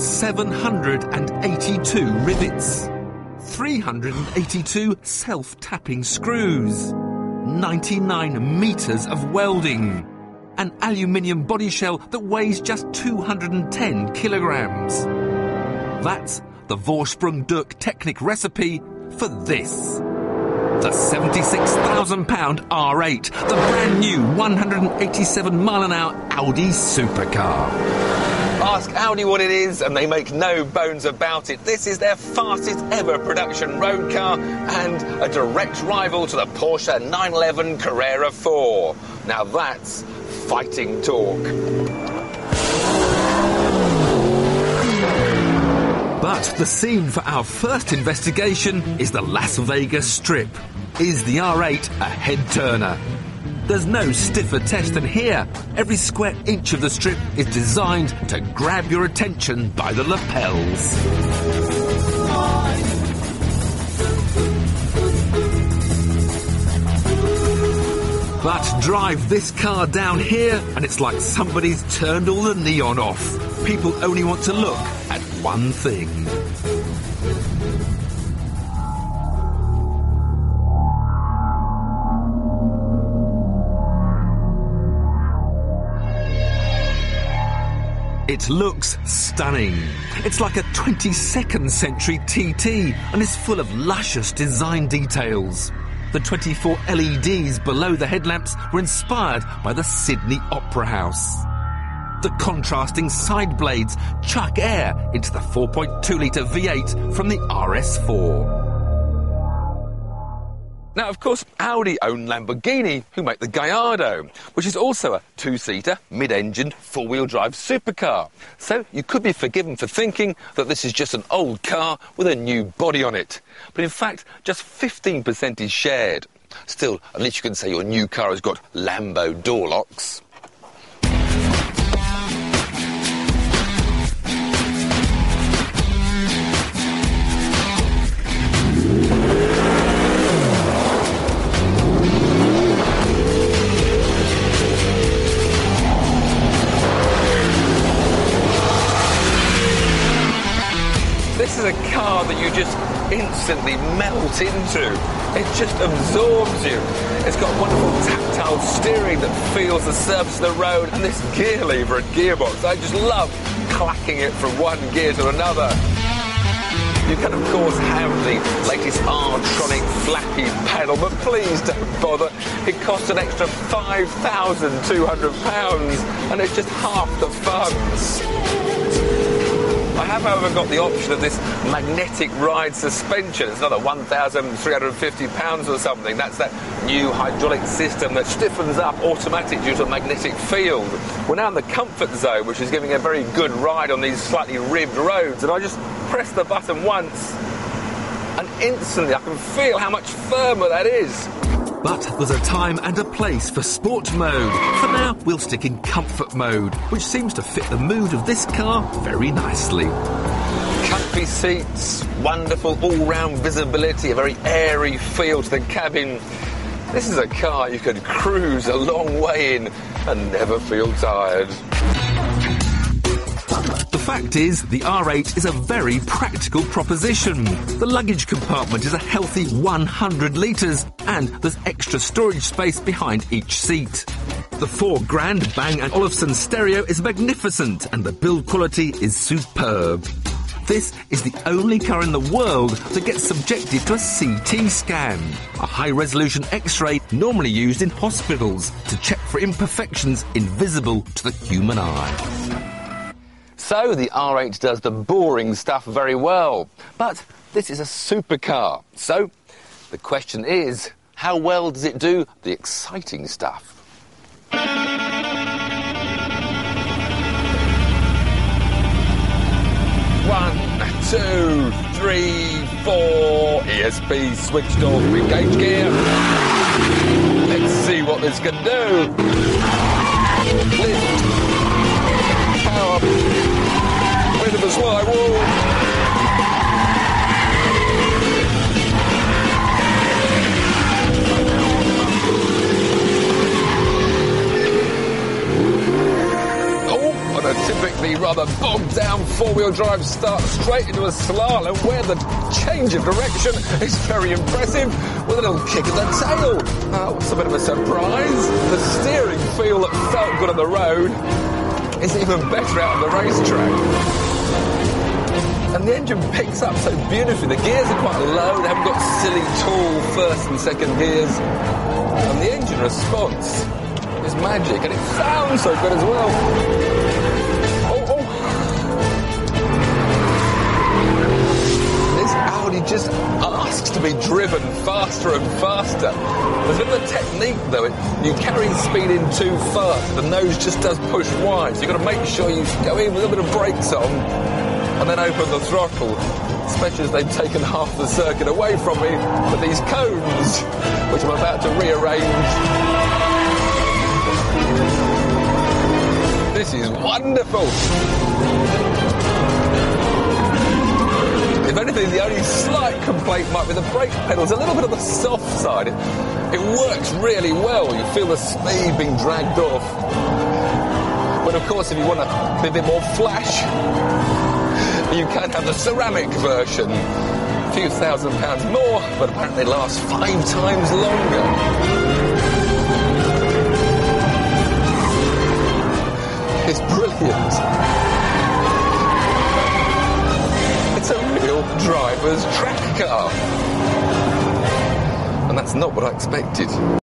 782 rivets, 382 self-tapping screws, 99 metres of welding, an aluminium body shell that weighs just 210 kilograms. That's the Vorsprung-Durch Technik recipe for this. The £76,000 R8, the brand new 187-mile-an-hour Audi supercar. Ask Audi what it is and they make no bones about it. This is their fastest ever production road car and a direct rival to the Porsche 911 Carrera 4. Now that's fighting talk. But the scene for our first investigation is the Las Vegas Strip. Is the R8 a head-turner? There's no stiffer test than here. Every square inch of the strip is designed to grab your attention by the lapels. But drive this car down here and it's like somebody's turned all the neon off. People only want to look at one thing. It looks stunning. It's like a 22nd century TT and is full of luscious design details. The 24 LEDs below the headlamps were inspired by the Sydney Opera House. The contrasting side blades chuck air into the 4.2-litre V8 from the RS4. Now, of course, Audi own Lamborghini, who make the Gallardo, which is also a two-seater, mid-engined, four-wheel drive supercar. So you could be forgiven for thinking that this is just an old car with a new body on it. But in fact, just 15% is shared. Still, at least you can say your new car has got Lambo door locks. This is a car that you just instantly melt into. It just absorbs you. It's got wonderful tactile steering that feels the surface of the road, and this gear lever and gearbox. I just love clacking it from one gear to another. You can, of course, have the latest R-tronic flappy pedal, but please don't bother. It costs an extra £5,200, and it's just half the fun. I have, however, got the option of this magnetic ride suspension. It's another £1,350 or something. That's that new hydraulic system that stiffens up automatic due to a magnetic field. We're now in the comfort zone, which is giving a very good ride on these slightly ribbed roads. And I just press the button once, and instantly I can feel how much firmer that is. But there's a time and a place for sport mode. For now, we'll stick in comfort mode, which seems to fit the mood of this car very nicely. Comfy seats, wonderful all-round visibility, a very airy feel to the cabin. This is a car you could cruise a long way in and never feel tired. The fact is, the R8 is a very practical proposition. The luggage compartment is a healthy 100 litres and there's extra storage space behind each seat. The 4-grand Bang & Olufsen stereo is magnificent and the build quality is superb. This is the only car in the world that gets subjected to a CT scan, a high-resolution X-ray normally used in hospitals to check for imperfections invisible to the human eye. So the R8 does the boring stuff very well, but this is a supercar. So the question is, how well does it do the exciting stuff? 1, 2, 3, 4. ESP switched off. Engage gear. Let's see what this can do. Lift. Power. Bit of a slide wall. Oh, on a typically rather bogged down four-wheel drive start straight into a slalom where the change of direction is very impressive with a little kick in the tail. What's a bit of a surprise? The steering feel that felt good on the road is even better out on the racetrack. And the engine picks up so beautifully. The gears are quite low. They haven't got silly, tall first and second gears. And the engine response is magic. And it sounds so good as well. This Audi just asks to be driven faster and faster. There's a bit of a technique, though. You carry speed in too fast. The nose just does push wide. So you've got to make sure you go in with a bit of brakes on and then open the throttle, especially as they've taken half the circuit away from me with these cones, which I'm about to rearrange. This is wonderful. If anything, the only slight complaint might be the brake pedal's a little bit on the soft side. It works really well. You feel the speed being dragged off. But of course, if you want to be a bit more flash, you can have the ceramic version. A few £1,000s more, but apparently lasts 5 times longer. It's brilliant. It's a real driver's track car. And that's not what I expected.